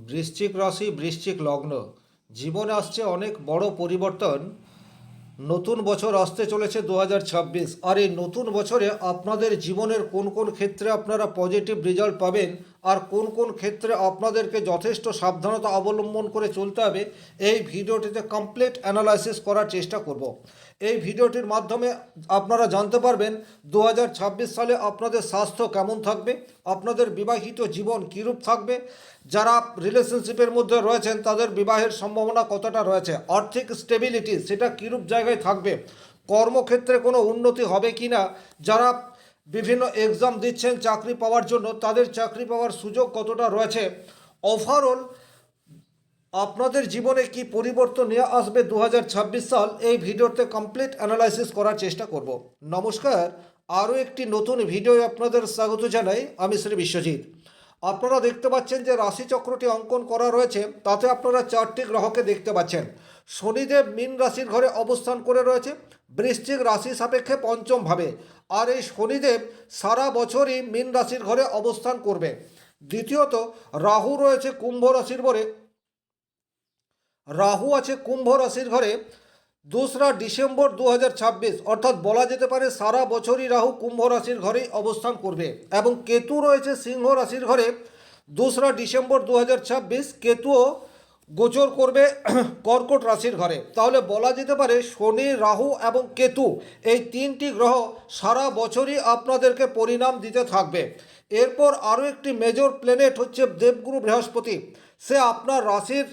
বৃশ্চিক রাশি, বৃশ্চিক লগ্ন, জীবনে আসছে অনেক বড় পরিবর্তন। নতুন বছর আসতে চলেছে 2026। আর এই নতুন বছরে আপনাদের জীবনের কোন কোন ক্ষেত্রে আপনারা পজিটিভ রেজাল্ট পাবেন আর কোন কোন ক্ষেত্রে আপনাদেরকে যথেষ্ট সাবধানতা অবলম্বন করে চলতে হবে, এই ভিডিওটিতে কমপ্লিট অ্যানালাইসিস করার চেষ্টা করব। এই ভিডিওটির মাধ্যমে আপনারা জানতে পারবেন 2026 সালে আপনাদের স্বাস্থ্য কেমন থাকবে, আপনাদের বিবাহিত জীবন কীরূপ থাকবে, যারা রিলেশনশিপের মধ্যে রয়েছেন তাদের বিবাহের সম্ভাবনা কতটা রয়েছে, আর্থিক স্টেবিলিটি সেটা কীরূপ জায়গায় থাকবে, কর্মক্ষেত্রে কোনো উন্নতি হবে কি না, যারা বিভিন্ন এক্সাম দিচ্ছেন চাকরি পাওয়ার জন্য তাদের চাকরি পাওয়ার সুযোগ কতটা রয়েছে, ওভারঅল আপনাদের জীবনে কি পরিবর্তন নিয়ে আসবে 2026 সাল, এই ভিডিওতে কমপ্লিট অ্যানালাইসিস করার চেষ্টা করব। নমস্কার, আরও একটি নতুন ভিডিও আপনাদের স্বাগত জানাই। আমি শ্রী বিশ্বজিৎ। আপনারা দেখতে পাচ্ছেন যে রাশিচক্রটি অঙ্কন করা রয়েছে, তাতে আপনারা 4টি গ্রহকে দেখতে পাচ্ছেন। শনিদেব মীন রাশির ঘরে অবস্থান করে রয়েছে বৃশ্চিক রাশি সাপেক্ষে পঞ্চম ভাবে। আর এই শনিদেব সারা বছরই মীন রাশির ঘরে অবস্থান করবে। দ্বিতীয়ত, রাহু রয়েছে কুম্ভ রাশির ঘরে। রাহু আছে কুম্ভ রাশির ঘরে 2রা ডিসেম্বর 2026, অর্থাৎ বলা যেতে পারে সারা বছরই রাহু কুম্ভ রাশির ঘরেই অবস্থান করবে। এবং কেতু রয়েছে সিংহ রাশির ঘরে 2রা ডিসেম্বর 2026, কেতুও গোচর করবে কর্কট রাশির ঘরে। তাহলে বলা যেতে পারে শনি, রাহু এবং কেতু এই 3টি গ্রহ সারা বছরই আপনাদেরকে পরিণাম দিতে থাকবে। এরপর আরও একটি মেজর প্ল্যানেট হচ্ছে দেবগুরু বৃহস্পতি। সে আপনার রাশির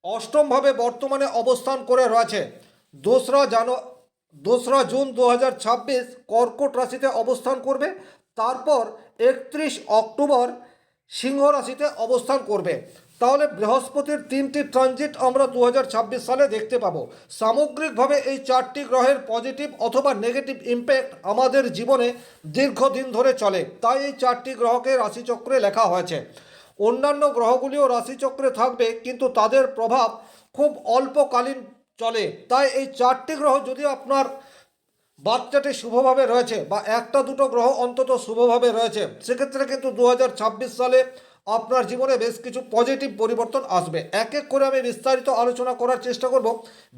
অষ্টমভাবে বর্তমানে অবস্থান করে রয়েছে। 2রা জুন 2026 কর্কট রাশিতে অবস্থান করবে। তারপর 31 অক্টোবর সিংহ রাশিতে অবস্থান করবে। তাহলে বৃহস্পতির 3টি ট্রানজিট আমরা 2026 সালে দেখতে পাবো। সামগ্রিকভাবে এই 4টি গ্রহের পজিটিভ অথবা নেগেটিভ ইম্প্যাক্ট আমাদের জীবনে দীর্ঘদিন ধরে চলে, তাই এই 4টি গ্রহকে রাশিচক্রে লেখা হয়েছে। অন্যান্য গ্রহগুলিও রাশিচক্রে থাকবে, কিন্তু তাদের প্রভাব খুব অল্পকালীন চলে। তাই এই 4টি গ্রহ যদি আপনার বাচ্চাটি শুভভাবে রয়েছে বা একটা দুটো গ্রহ অন্তত শুভভাবে রয়েছে, সেক্ষেত্রে কিন্তু 2026 সালে আপনার জীবনে বেশ কিছু পজিটিভ পরিবর্তন আসবে। এক এক করে আমি বিস্তারিত আলোচনা করার চেষ্টা করব।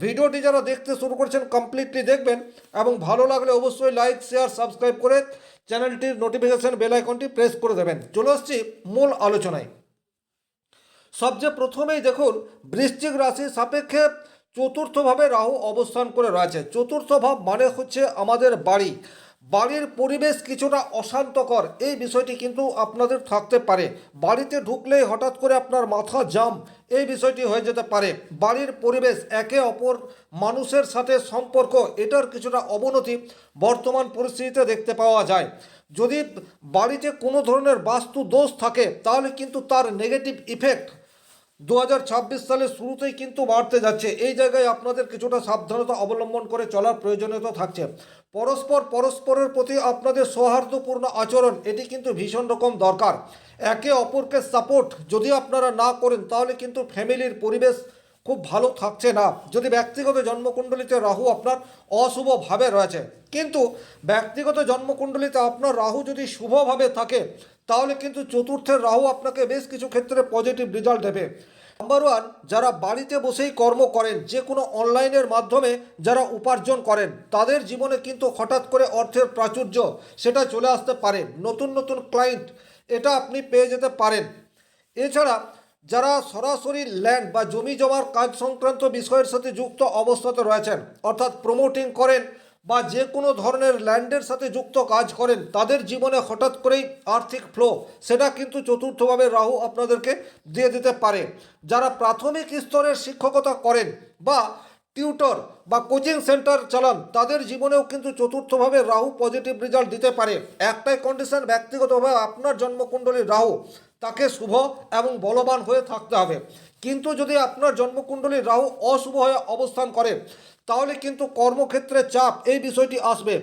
ভিডিওটি যারা দেখতে শুরু করছেন কমপ্লিটলি দেখবেন এবং ভালো লাগলে অবশ্যই লাইক, শেয়ার, সাবস্ক্রাইব করে চ্যানেলটির নোটিফিকেশন বেল আইকনটি প্রেস করে দেবেন। চলে আসছি মূল আলোচনায়। সবচেয়ে প্রথমেই দেখুন, বৃশ্চিক রাশির সাপেক্ষে চতুর্থভাবে রাহু অবস্থান করে রয়েছে। চতুর্থ ভাব মানে হচ্ছে আমাদের বাড়ি, বাড়ির পরিবেশ কিছুটা অশান্তকর, এই বিষয়টি কিন্তু আপনাদের থাকতে পারে। বাড়িতে ঢুকলেই হঠাৎ করে আপনার মাথা জাম, এই বিষয়টি হয়ে যেতে পারে। বাড়ির পরিবেশ, একে অপর মানুষের সাথে সম্পর্ক, এটার কিছুটা অবনতি বর্তমান পরিস্থিতিতে দেখতে পাওয়া যায়। যদি বাড়িতে কোনো ধরনের বাস্তু দোষ থাকে তাহলে কিন্তু তার নেগেটিভ ইফেক্ট 2026 সালের শুরুতেই কিন্তু বাড়তে যাচ্ছে। এই জায়গায় আপনাদের কিছুটা সাবধানতা অবলম্বন করে চলার প্রয়োজনীয়তা থাকছে। পরস্পরের প্রতি আপনাদের সৌহার্দ্যপূর্ণ আচরণ, এটি কিন্তু ভীষণ রকম দরকার। একে অপরকে সাপোর্ট যদি আপনারা না করেন তাহলে কিন্তু ফ্যামিলির পরিবেশ খুব ভালো থাকছে না। যদি ব্যক্তিগত জন্মকুণ্ডলিতে রাহু আপনার অশুভভাবে রয়েছে, কিন্তু ব্যক্তিগত জন্মকুণ্ডলিতে আপনার রাহু যদি শুভভাবে থাকে তাহলে কিন্তু চতুর্থের রাহু আপনাকে বেশ কিছু ক্ষেত্রে পজিটিভ রেজাল্ট দেবে। নাম্বার ওয়ান, যারা বাড়িতে বসেই কর্ম করেন, যে কোনো অনলাইনের মাধ্যমে যারা উপার্জন করেন, তাদের জীবনে কিন্তু হঠাৎ করে অর্থের প্রাচুর্য সেটা চলে আসতে পারে। নতুন নতুন ক্লায়েন্ট এটা আপনি পেয়ে যেতে পারেন। এছাড়া যারা সরাসরি ল্যান্ড বা জমি জমার কাজ সংক্রান্ত বিষয়ের সাথে যুক্ত অবস্থাতে রয়েছেন, অর্থাৎ প্রমোটিং করেন বা যে কোনো ধরনের ল্যান্ডের সাথে যুক্ত কাজ করেন, তাদের জীবনে হঠাৎ করেই আর্থিক ফ্লো সেটা কিন্তু চতুর্থভাবে রাহু আপনাদেরকে দিয়ে দিতে পারে। যারা প্রাথমিক স্তরের শিক্ষকতা করেন বা টিউটর বা কোচিং সেন্টার চালান, তাদের জীবনেও কিন্তু চতুর্থভাবে রাহু পজিটিভ রেজাল্ট দিতে পারে। একটাই কন্ডিশন, ব্যক্তিগতভাবে আপনার জন্মকুণ্ডলীর রাহু তাকে শুভ এবং বলবান হয়ে থাকতে হবে। কিন্তু যদি আপনার জন্মকুণ্ডলীর রাহু অশুভ হয়ে অবস্থান করে তাহলে কিন্তু কর্মক্ষেত্রে চাপ, এই বিষয়টি আসবে।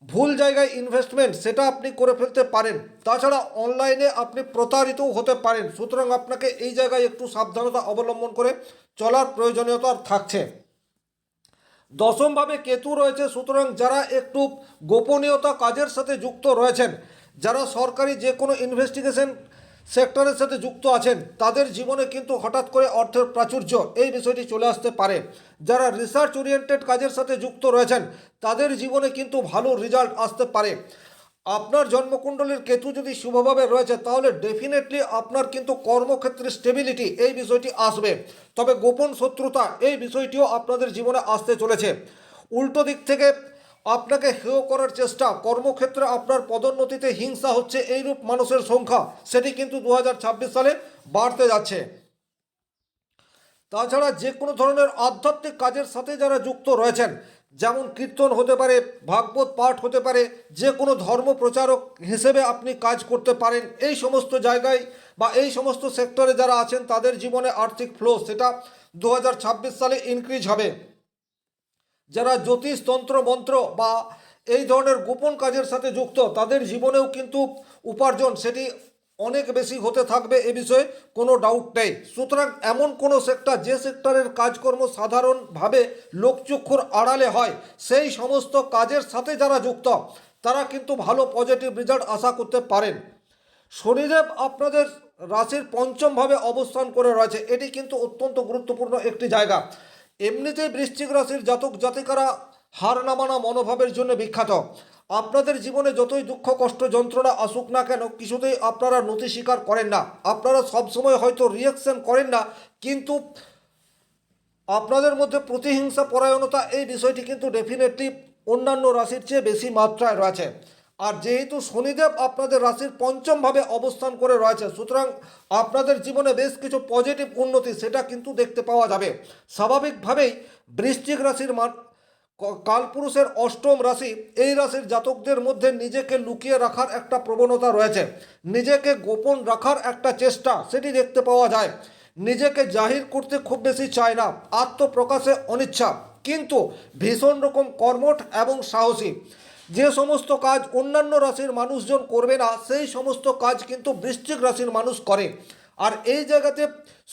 ভুল জায়গায় ইনভেস্টমেন্ট সেটা আপনি করে ফেলতে পারেন। তাছাড়া অনলাইনে আপনি প্রতারিতও হতে পারেন। সুতরাং আপনাকে এই জায়গায় একটু সাবধানতা অবলম্বন করে চলার প্রয়োজনীয়তা থাকছে। দশমভাবে কেতু রয়েছে, সুতরাং যারা একটু গোপনীয়তা কাজের সাথে যুক্ত রয়েছেন, যারা সরকারি যে কোনো ইনভেস্টিগেশন সেক্টরের সাথে যুক্ত আছেন তাদের জীবনে কিন্তু হঠাৎ করে অর্থের প্রাচুর্য এই বিষয়টি চলে আসতে পারে। যারা রিসার্চ ওরিয়েন্টেড কাজের সাথে যুক্ত রয়েছেন তাদের জীবনে কিন্তু ভালো রেজাল্ট আসতে পারে। আপনার জন্মকুণ্ডলীর কেতু যদি শুভভাবে রয়েছে তাহলে ডেফিনেটলি আপনার কিন্তু কর্মক্ষেত্রে স্টেবিলিটি এই বিষয়টি আসবে। তবে গোপন শত্রুতা এই বিষয়টিও আপনাদের জীবনে আসতে চলেছে। উল্টো দিক থেকে আপনাকে হেয় করার চেষ্টা, কর্মক্ষেত্রে আপনার পদোন্নতিতে হিংসা হচ্ছে এইরূপ মানুষের সংখ্যা সেটি কিন্তু 2026 সালে বাড়তে যাচ্ছে। তাছাড়া যে কোনো ধরনের আধ্যাত্মিক কাজের সাথে যারা যুক্ত রয়েছেন, যেমন কীর্তন হতে পারে, ভাগবত পাঠ হতে পারে, যে কোনো ধর্ম প্রচারক হিসেবে আপনি কাজ করতে পারেন, এই সমস্ত জায়গায় বা এই সমস্ত সেক্টরে যারা আছেন তাদের জীবনে আর্থিক ফ্লো সেটা 2026 সালে ইনক্রিজ হবে। যারা জ্যোতিষ তন্ত্র মন্ত্র বা এই ধরনের গোপন কাজের সাথে যুক্ত তাদের জীবনেও কিন্তু উপার্জন সেটি অনেক বেশি হতে থাকবে, এ বিষয়ে কোনো ডাউট নেই। সুতরাং এমন কোনো সেক্টর যে সেক্টরের কাজকর্ম সাধারণভাবে লোকচক্ষুর আড়ালে হয় সেই সমস্ত কাজের সাথে যারা যুক্ত তারা কিন্তু ভালো পজিটিভ রেজাল্ট আশা করতে পারেন। শনিদেব আপনাদের রাশির পঞ্চমভাবে অবস্থান করে রয়েছে, এটি কিন্তু অত্যন্ত গুরুত্বপূর্ণ একটি জায়গা। এমনিতেই বৃশ্চিক রাশির জাতক জাতিকারা হার না মানা মনোভাবের জন্য বিখ্যাত। আপনাদের জীবনে যতই দুঃখ কষ্ট যন্ত্রণা আসুক না কেন কিছুতেই আপনারা নতি স্বীকার করেন না। আপনারা সবসময় হয়তো রিয়াকশন করেন না, কিন্তু আপনাদের মধ্যে প্রতিহিংসা পরায়ণতা এই বিষয়টি কিন্তু ডেফিনেটলি অন্যান্য রাশির চেয়ে বেশি মাত্রায় রয়েছে। আর যেহেতু শনিদেব আপনাদের রাশির পঞ্চমভাবে অবস্থান করে রয়েছে সুতরাং আপনাদের জীবনে বেশ কিছু পজিটিভ উন্নতি সেটা কিন্তু দেখতে পাওয়া যাবে। স্বাভাবিকভাবেই বৃশ্চিক রাশির কালপুরুষের অষ্টম রাশি, এই রাশির জাতকদের মধ্যে নিজেকে লুকিয়ে রাখার একটা প্রবণতা রয়েছে, নিজেকে গোপন রাখার একটা চেষ্টা সেটি দেখতে পাওয়া যায়। নিজেকে জাহির করতে খুব বেশি চায় না, আত্মপ্রকাশে অনিচ্ছা, কিন্তু ভীষণ রকম কর্মঠ এবং সাহসী। যে সমস্ত কাজ অন্যান্য রাশির মানুষজন করবে না সেই সমস্ত কাজ কিন্তু বৃশ্চিক রাশির মানুষ করে। আর এই জায়গাতে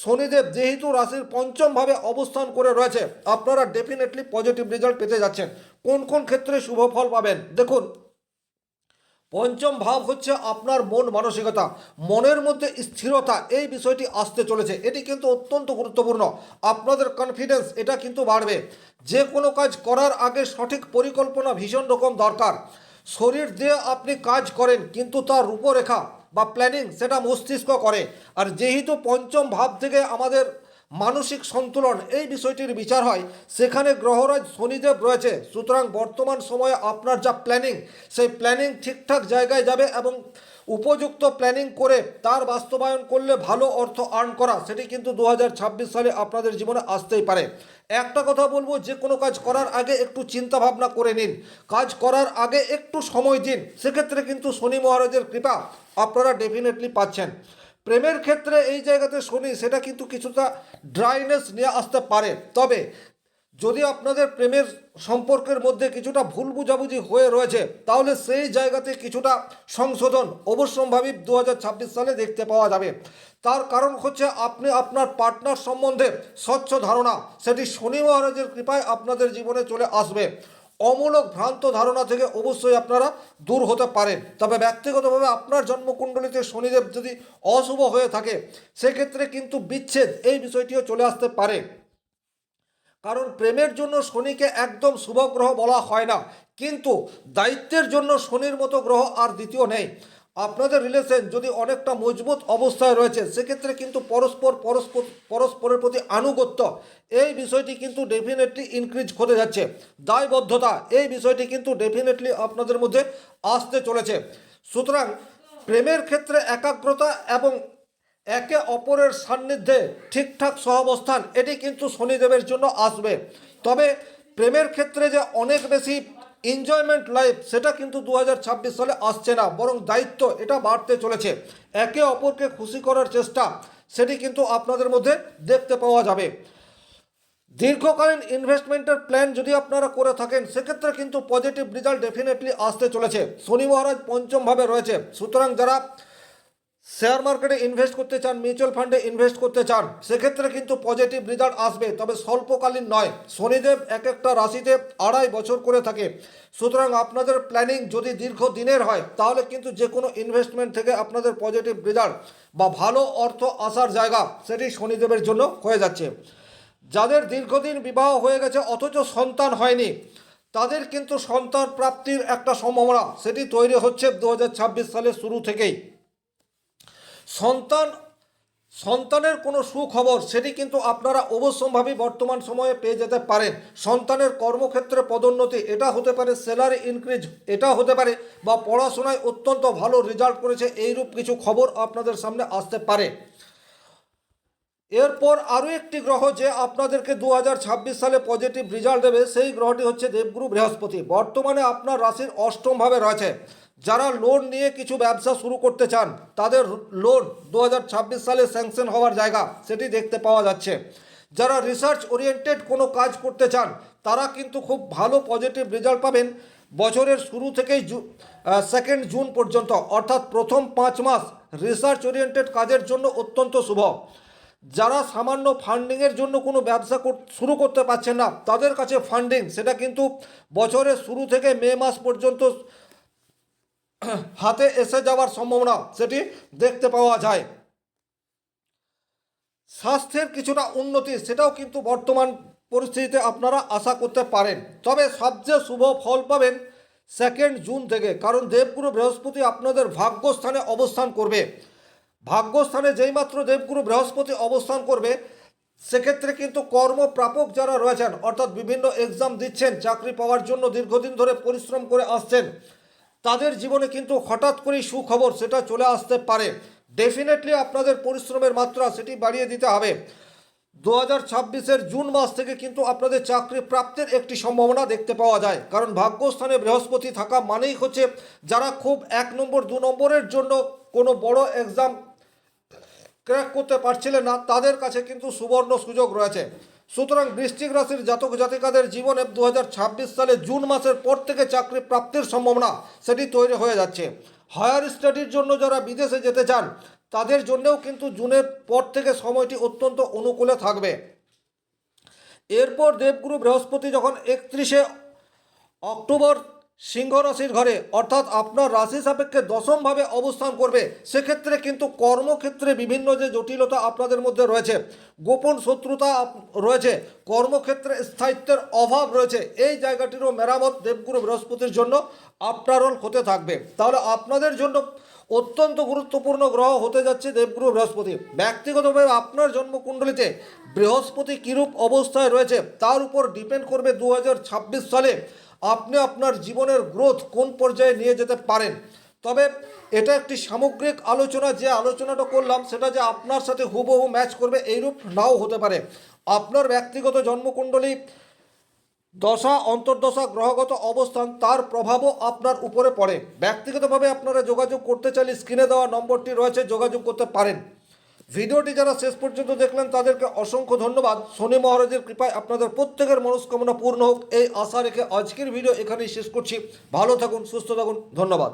শনিদেব যেহেতু রাশির পঞ্চমভাবে অবস্থান করে রয়েছে আপনারা ডেফিনেটলি পজিটিভ রেজাল্ট পেতে যাচ্ছেন। কোন কোন ক্ষেত্রে শুভ ফল পাবেন দেখুন, পঞ্চম ভাব হচ্ছে আপনার মন মানসিকতা, মনের মধ্যে স্থিরতা এই বিষয়টি আসতে চলেছে, এটি কিন্তু অত্যন্ত গুরুত্বপূর্ণ। আপনাদের কনফিডেন্স এটা কিন্তু বাড়বে। যে কোনো কাজ করার আগে সঠিক পরিকল্পনা ভীষণ রকম দরকার। শরীর দিয়ে আপনি কাজ করেন কিন্তু তার রূপরেখা বা প্ল্যানিং সেটা মস্তিষ্ক করে। আর যেহেতু পঞ্চম ভাব থেকে আমাদের মানসিক সন্তুলন এই বিষয়টির বিচার হয় সেখানে গ্রহরাজ শনিদেব রয়েছে, সুতরাং বর্তমান সময়ে আপনার যা প্ল্যানিং সেই প্ল্যানিং ঠিকঠাক জায়গায় যাবে এবং উপযুক্ত প্ল্যানিং করে তার বাস্তবায়ন করলে ভালো অর্থ আর্ন করা সেটি কিন্তু 2026 সালে আপনাদের জীবনে আসতেই পারে। একটা কথা বলবো, যে কোনো কাজ করার আগে একটু চিন্তা ভাবনা করে নিন, কাজ করার আগে একটু সময় দিন, সেক্ষেত্রে কিন্তু শনি মহারাজের কৃপা আপনারা ডেফিনেটলি পাচ্ছেন। প্রেমের ক্ষেত্রে এই জায়গাতে শনি সেটা কিন্তু কিছুটা ড্রাইনেস নিয়ে আসতে পারে, তবে যদি আপনাদের প্রেমের সম্পর্কের মধ্যে কিছুটা ভুল বুঝাবুঝি হয়ে রয়েছে তাহলে সেই জায়গাতে কিছুটা সংশোধন অবশ্যম্ভাবী 2026 সালে দেখতে পাওয়া যাবে। তার কারণ হচ্ছে আপনি আপনার পার্টনার সম্বন্ধে স্বচ্ছ ধারণা সেটি শনি মহারাজের কৃপায় আপনাদের জীবনে চলে আসবে। অমূলক ভ্রান্ত ধারণা থেকে অবশ্যই আপনারা দূর হতে পারেন। তবে ব্যক্তিগতভাবে আপনার জন্মকুণ্ডলিতে শনিদেব যদি অশুভ হয়ে থাকে সেক্ষেত্রে কিন্তু বিচ্ছেদ এই বিষয়টিও চলে আসতে পারে, কারণ প্রেমের জন্য শনিকে একদম শুভ গ্রহ বলা হয় না, কিন্তু দায়িত্বের জন্য শনির মতো গ্রহ আর দ্বিতীয় নেই। আপনাদের রিলেশন যদি অনেকটা মজবুত অবস্থায় রয়েছে সেক্ষেত্রে কিন্তু পরস্পরের প্রতি আনুগত্য এই বিষয়টি কিন্তু ডেফিনেটলি ইনক্রিজ হতে যাচ্ছে। দায়বদ্ধতা এই বিষয়টি কিন্তু ডেফিনেটলি আপনাদের মধ্যে আসতে চলেছে। সুতরাং প্রেমের ক্ষেত্রে একাগ্রতা এবং একে অপরের সান্নিধ্যে ঠিকঠাক সহাবস্থান এটি কিন্তু শনিদেবের জন্য আসবে। তবে প্রেমের ক্ষেত্রে যে অনেক বেশি এনজয়মেন্ট লাইফ সেটা কিন্তু 2026 সালে আসছে না, বরং দায়িত্ব এটা বাড়তে চলেছে। একে অপরকে খুশি করার চেষ্টা সেটি কিন্তু আপনাদের মধ্যে দেখতে পাওয়া যাবে। দীর্ঘকালীন ইনভেস্টমেন্টের প্ল্যান যদি আপনারা করে থাকেন সেক্ষেত্রে কিন্তু পজিটিভ রেজাল্ট ডেফিনেটলি আসতে চলেছে। শনি মহারাজ পঞ্চমভাবে রয়েছে, সুতরাং যারা শেয়ার মার্কেটে ইনভেস্ট করতে চান, মিউচুয়াল ফান্ডে ইনভেস্ট করতে চান, সেক্ষেত্রে কিন্তু পজিটিভ রেজাল্ট আসবে, তবে স্বল্পকালীন নয়। শনিদেব এক একটা রাশিতে 2.5 বছর করে থাকে, সুতরাং আপনাদের প্ল্যানিং যদি দীর্ঘদিনের হয় তাহলে কিন্তু যে কোনো ইনভেস্টমেন্ট থেকে আপনাদের পজিটিভ রেজাল্ট বা ভালো অর্থ আসার জায়গা সেটি শনিদেবের জন্য হয়ে যাচ্ছে। যাদের দীর্ঘদিন বিবাহ হয়ে গেছে অথচ সন্তান হয়নি, তাদের কিন্তু সন্তান প্রাপ্তির একটা সম্ভাবনা সেটি তৈরি হচ্ছে 2026 সালের শুরু থেকেই। সন্তানের কোনো সুখবর সেটি কিন্তু আপনারা অবশ্যম্ভাবী বর্তমান সময়ে পেয়ে যেতে পারেন। সন্তানের কর্মক্ষেত্রে পদোন্নতি, এটা হতে পারে স্যালারি ইনক্রিজ, এটা হতে পারে বা পড়াশোনায় অত্যন্ত ভালো রেজাল্ট করেছে, এইরূপ কিছু খবর আপনাদের সামনে আসতে পারে। এরপর আরও একটি গ্রহ যে আপনাদেরকে 2026 সালে পজিটিভ রেজাল্ট দেবে, সেই গ্রহটি হচ্ছে দেবগুরু বৃহস্পতি। বর্তমানে আপনার রাশির অষ্টমভাবে রয়েছে। যারা লোন নিয়ে কিছু ব্যবসা শুরু করতে চান তাদের লোন 2026 সালে স্যাংশন হওয়ার জায়গা সেটি দেখতে পাওয়া যাচ্ছে। যারা রিসার্চ ওরিয়েন্টেড কোনো কাজ করতে চান তারা কিন্তু খুব ভালো পজিটিভ রেজাল্ট পাবেন বছরের শুরু থেকেই 2 জুন পর্যন্ত, অর্থাৎ প্রথম 5 মাস রিসার্চ ওরিয়েন্টেড কাজের জন্য অত্যন্ত শুভ। যারা সামান্য ফান্ডিংয়ের জন্য কোনো ব্যবসা শুরু করতে পারছেন না তাদের কাছে ফান্ডিং সেটা কিন্তু বছরের শুরু থেকে মে মাস পর্যন্ত হাতে এসে যাওয়ার সম্ভাবনা সেটি দেখতে পাওয়া যায়। স্বাস্থ্যের কিছুটা উন্নতি সেটাও কিন্তু বর্তমান পরিস্থিতিতে আপনারা আশা করতে পারেন। তবে সবচেয়ে শুভ ফল পাবেন 2 জুন থেকে, কারণ দেবগুরু বৃহস্পতি আপনাদের ভাগ্যস্থানে অবস্থান করবে। ভাগ্যস্থানে যেইমাত্র দেবগুরু বৃহস্পতি অবস্থান করবে সেক্ষেত্রে কিন্তু কর্মপ্রাপক যারা রয়েছেন, অর্থাৎ বিভিন্ন এক্সাম দিচ্ছেন, চাকরি পাওয়ার জন্য দীর্ঘদিন ধরে পরিশ্রম করে আসছেন, তাদের জীবনে কিন্তু হঠাৎ করেই সুখবর সেটা চলে আসতে পারে। ডেফিনেটলি আপনাদের পরিশ্রমের মাত্রা সেটি বাড়িয়ে দিতে হবে। 2026-এর জুন মাস থেকে কিন্তু আপনাদের চাকরি প্রাপ্তির একটি সম্ভাবনা দেখতে পাওয়া যায়, কারণ ভাগ্যস্থানে বৃহস্পতি থাকা মানেই হচ্ছে যারা খুব 1 নম্বর 2 নম্বরের জন্য কোনো বড় এক্সাম ক্র্যাক করতে পারছিলেন না তাদের কাছে কিন্তু সুবর্ণ সুযোগ রয়েছে। সুতরাং বৃশ্চিক রাশির জাতক জাতিকাদের জীবনে 2026 সালে জুন মাসের পর থেকে চাকরি প্রাপ্তির সম্ভাবনা সেটি তৈরি হয়ে যাচ্ছে। হায়ার স্টাডির জন্য যারা বিদেশে যেতে চান তাদের জন্যও কিন্তু জুনের পর থেকে সময়টি অত্যন্ত অনুকূলে থাকবে। এরপর দেবগুরু বৃহস্পতি যখন 31 অক্টোবর সিংহ রাশির ঘরে অর্থাৎ আপনার রাশি সাপেক্ষে দশমভাবে অবস্থান করবে, সেক্ষেত্রে কিন্তু কর্মক্ষেত্রে বিভিন্ন যে জটিলতা আপনাদের মধ্যে রয়েছে, গোপন শত্রুতা রয়েছে, কর্মক্ষেত্রে স্থায়িত্বের অভাব রয়েছে, এই জায়গাটিরও মেরামত দেবগুরু বৃহস্পতির জন্য আপনারল হতে থাকবে। তাহলে আপনাদের জন্য অত্যন্ত গুরুত্বপূর্ণ গ্রহ হতে যাচ্ছে দেবগুরু বৃহস্পতি। ব্যক্তিগতভাবে আপনার জন্মকুণ্ডলিতে বৃহস্পতি কীরূপ অবস্থায় রয়েছে তার উপর ডিপেন্ড করবে 2026 সালে আপনি আপনার জীবনের গ্রোথ কোন পর্যায়ে নিয়ে যেতে পারেন। তবে এটা একটি সামগ্রিক আলোচনা, যে আলোচনাটা করলাম সেটা যে আপনার সাথে হুবহু ম্যাচ করবে এইরূপ নাও হতে পারে। আপনার ব্যক্তিগত জন্মকুণ্ডলী দশা, অন্তর্দশা, গ্রহগত অবস্থান তার প্রভাবও আপনার উপরে পড়ে। ব্যক্তিগতভাবে আপনারা যোগাযোগ করতে চাইলে স্ক্রিনে দেওয়া নম্বরটি রয়েছে, যোগাযোগ করতে পারেন। ভিডিওটি যারা শেষ পর্যন্ত দেখলেন তাদেরকে অসংখ্য ধন্যবাদ। শনি মহারাজের কৃপায় আপনাদের প্রত্যেকের মনস্কামনা পূর্ণ হোক এই আশা রেখে আজকের ভিডিও এখানেই শেষ করছি। ভালো থাকুন, সুস্থ থাকুন, ধন্যবাদ।